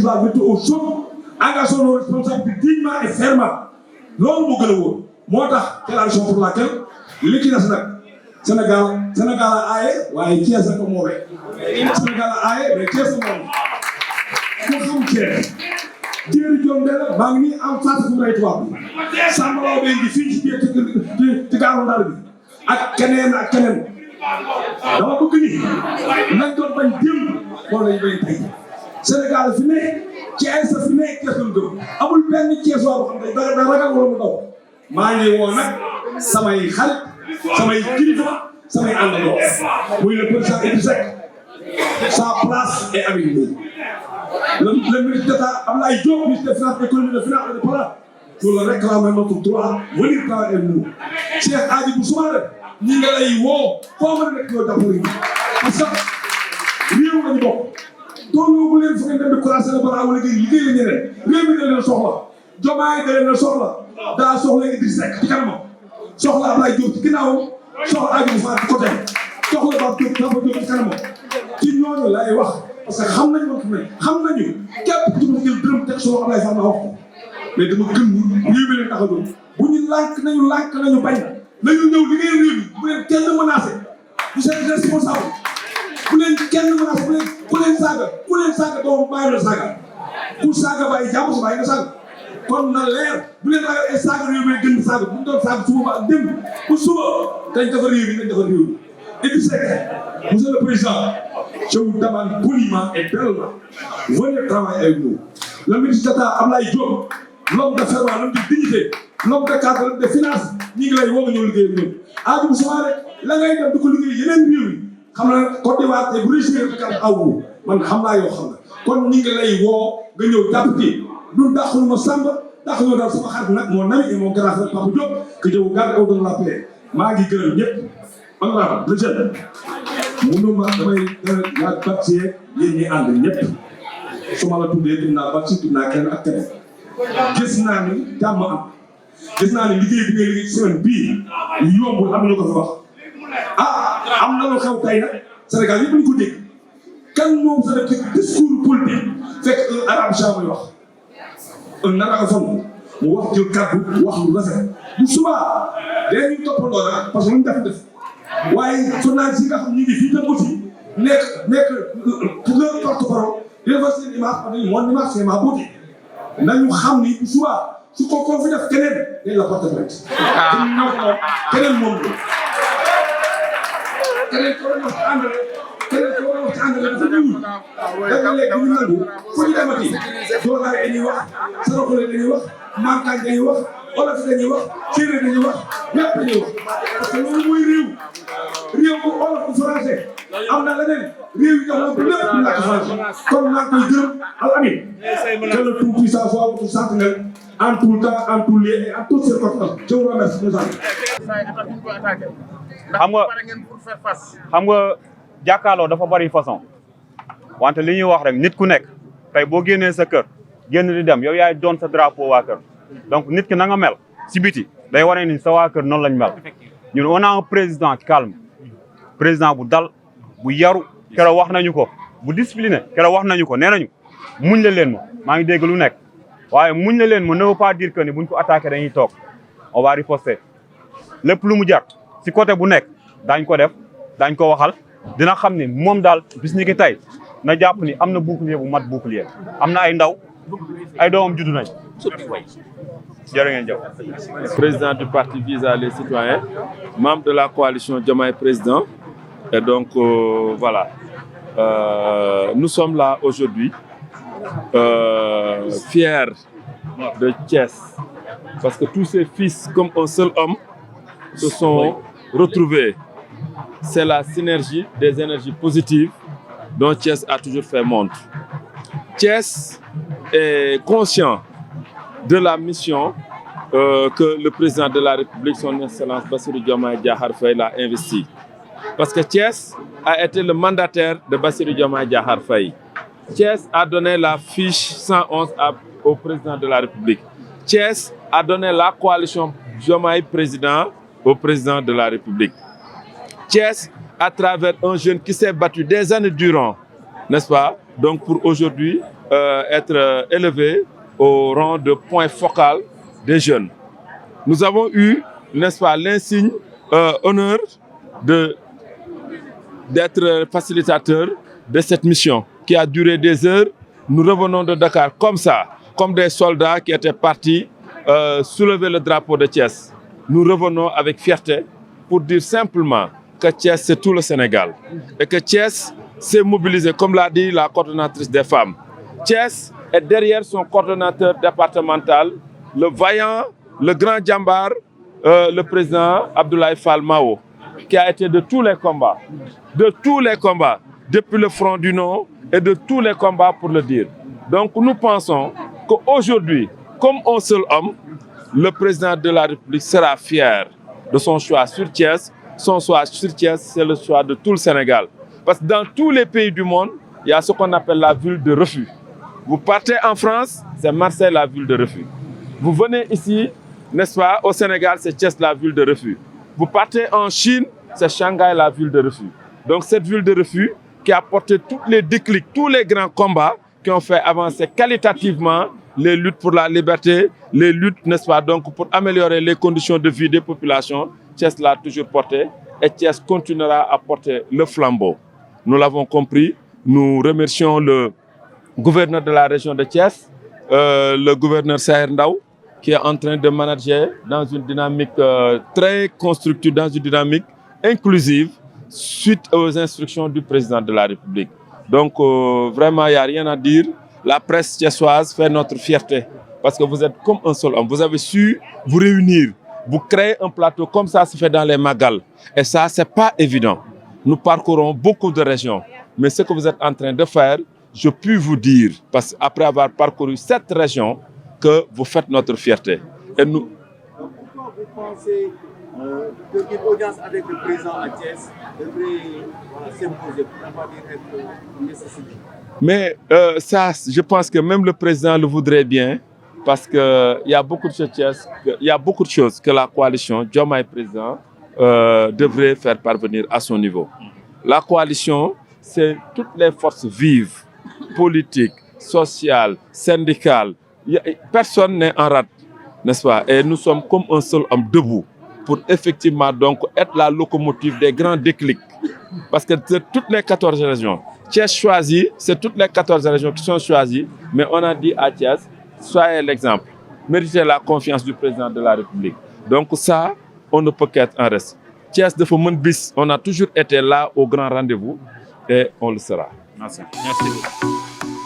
La météo chaude, engageons nos responsabilités dignement et fermement. Loolu moo gën a wóor moo tax c'est la raison pour laquelle li ci des nag Sénégal a aaye waaye Thiès a ko moomee Sénégal a aaye mais Thiès a moom ku xam Thiès jéeri joom de la maa ngi nii en face bu rey tubaab bi Samba Law bay ngi fii ci biir ci gaaru Ndar bi ak keneen dama bëgg ni nañ doon bañ démb moom lañ bañ tey Sénégal fi ne Thiès fi ne Thiès lañ gëm amul benn Thiès boo xam ne da ragal wala mu daw maa ngi woo nag samay xarit samay kilifa samay àndandoo muy le président Idrissa Seck sa place est avec nous le ministre d'État Abdoulaye Diop ministre des finances économie de finance et de plan nous le réclamons notre droit venir travailler avec nous Cheikh Hadjibou Soumaré ñi nga lay woo foo mën a nekk ñoo jàppale parce que réew lañu bokk doon bu leen fa ngeen dem di croiser le bras wala liggéey la ñeneen réew mi da leen soxla Diomaye da leen soxla daa soxla Idrissa Seck ci kanamam soxla Abdoulaye Diop ci ginnaawam soxla Hadjibou Soumaré ci côté soxla Pape Diop ci kanamam ci ñooñu lay wax parce que xam nañu man xam nañu képp ku ci mën a jël dërëm teg solo Abdoulaye Fall ma wax ko mais dama gëm ni réew mi leen tax a jóg bu ñu lànk nañu bañ nañu ñëw liggéey réew mi bu leen kenn menacé bu seen responsable bu leen kenn menacé ku leen saaga doomu bàyyi la saaga ku saaga bàyyi jàmm sa bàyyi nga saaga kon na leer bu leen ragal ay saaga réew mi gën saaga bu ñu doon saaga suba ba démb bu suba dañ defar réew mi dañ defar réew mi Idrissa Seck monsieur le président je vous demande poliment et bellement venez travailler avec nous le ministre d'État Abdoulaye Diop l'homme de ferme l'homme de dignité l'homme de cadre l'homme de finance ñi ngi lay woo nga ñëw liggéey ak ñoom Hadjibou Soumaré la ngay dem di ko liggéey yeneen réew yi xam na Côte d'Ivoire te bu réussir kam aw man xam naa yoo xam na kon ñi ngi lay woo nga ñëw jàpp ci du dàqul ma Samba dàqul ma daal sama xarit nag mon ami et mon grand frère Papa Diop que je vous garde au-delà de la paix maa ngi gërëm ñëpp honorable le jeune mënuma damay yaa Batsi yéen ñi ànd ñëpp su ma la tuddee tudd naa Batsi tudd naa kenn ak keneen gis naa ni jàmm am gis naa ni liggéey bi ngay liggéey ci semaine bii yombul am na ñu ko fi wax am na lu xew tey nag Sénégal yëpp ñu ko dégg kan moom sa def discours politique fekk un arabe muy wax un arabe mu wax jël kàddu wax lu rafet bu subaa dañuy toppandoo nag parce que lu ñu def waaye journaliste yi nga xam ñu ngi fii tam aussi nekk pour leur porte-parole di defar seen image mon image c'est ma beauté nañu xam ni bu subaa su ko fi def keneen dañ la porte plainte keneen moom keneen ko wax ci àndale keneen ko wax ci àndale dafa ñuul dafa lekk ñu nangu fu ñu demati doolaay dañuy wax saraxule dañuy wax mankañ dañuy wax olof dañuy wax séeréer dañuy wax lépp dañuy wax parce que loolu mooy réew bu olof bu français am na leneen réew yi jox na ko lépp ñu làkk français kon maa ngi koy gërëm al amin que le tout puissant soit votre sentinelle en tout temps en tout lieu et en toutes circonstances je vous remercie xam nga jàkkaarloo dafa bari façon wante li ñuy wax rek nit ku nekk tey boo génnee sa kër génn di dem yow yaay doon sa drapeau waa kër donc nit ki na nga mel si biti day wane ni sa waa kër noonu lañ mel ñun on a un président calme président bu dal bu yaru keroog wax nañu ko bu discipliné keroog wax nañu ko nee nañu muñ la leen ma maa ngi dégg lu nekk waaye muñ la leen ma ne veut pas dire que ni buñ ko attaqué dañuy toog on va riposter lépp lu mu jar si côté bu nekk daañ ko def daañ ko waxal dina xam ni moom daal bis ni ki tey na jàpp ni am na bouclier bu mat bouclier am na ay ndaw ay doomam juddu nañ jërë ngeen jëf. Président du parti Visa les citoyens, membre de la coalition Diomaye Président. Et donc, voilà, nous sommes là aujourd'hui, fiers de Thiès, parce que tous ces fils, comme un seul homme, se sont retrouvés. C'est la synergie des énergies positives dont Thiès a toujours fait montre. Thiès est conscient de la mission que le président de la République, son Excellence Bassirou Diomaye Diakhar Faye, l'a investi. Parce que Thiès a été le mandataire de Bassirou Diomaye Diakhar Faye. Thiès a donné la fiche 111 au président de la République. Thiès a donné la coalition Diomaye Président au président de la République. Thiès, à travers un jeune qui s'est battu des années durant, n'est-ce pas? Donc pour aujourd'hui être élevé au rang de point focal des jeunes. Nous avons eu, n'est-ce pas, l'insigne honneur d'être facilitateur de cette mission qui a duré des heures. Nous revenons de Dakar comme ça, comme des soldats qui étaient partis soulever le drapeau de Thiès. Nous revenons avec fierté pour dire simplement que Thiès, c'est tout le Sénégal. Et que Thiès s'est mobilisé, comme l'a dit la coordonnatrice des femmes. Thiès est derrière son coordonnateur départemental, le vaillant, le grand djambar, le président Abdoulaye Fall Mao, qui a été de tous les combats, depuis le front du non et de tous les combats pour le dire. Donc nous pensons qu'aujourd'hui, comme un seul homme, le président de la République sera fier de son choix sur Thiès. Son choix sur Thiès, c'est le choix de tout le Sénégal. Parce que dans tous les pays du monde, il y a ce qu'on appelle la ville de refus. Vous partez en France, c'est Marseille la ville de refus. Vous venez ici, n'est-ce pas, au Sénégal, c'est Thiès la ville de refus. Vous partez en Chine, c'est Shanghai la ville de refus. Donc cette ville de refus qui a porté tous les déclics, tous les grands combats qui ont fait avancer qualitativement les luttes pour la liberté, les luttes, n'est-ce pas, donc pour améliorer les conditions de vie des populations. Thiès l'a toujours porté et Thiès continuera à porter le flambeau. Nous l'avons compris. Nous remercions le gouverneur de la région de Thiès, le gouverneur Saher Ndaw, qui est en train de manager dans une dynamique très constructive, dans une dynamique inclusive, suite aux instructions du président de la République. Donc vraiment, il n'y a rien à dire. La presse thiessoise fait notre fierté parce que vous êtes comme un seul homme. Vous avez su vous réunir. Vous créez un plateau comme ça se fait dans les Magal. Et ça, ce n'est pas évident. Nous parcourons beaucoup de régions. Mais ce que vous êtes en train de faire, je puis vous dire, parce qu'après avoir parcouru cette région, que vous faites notre fierté. Et nous... Pourquoi vous pensez qu'une audience avec le président à Thiès devrait s'imposer, pour ne pas dire être une nécessité? Mais ça, je pense que même le président le voudrait bien. Parce qu'il y a beaucoup de choses que la coalition Diomaye président devrait faire parvenir à son niveau. La coalition, c'est toutes les forces vives, politiques, sociales, syndicales. Personne n'est en rade, n'est-ce pas? Et nous sommes comme un seul homme debout pour effectivement donc être la locomotive des grands déclics. Parce que c'est toutes les 14 régions. Thiès choisi, c'est toutes les 14 régions qui sont choisies, mais on a dit à Thiès, soyez l'exemple, méritez la confiance du président de la République. Donc ça, on ne peut qu'être en reste. Thiès de Fomon Bis, on a toujours été là au grand rendez-vous et on le sera. Merci. Merci beaucoup.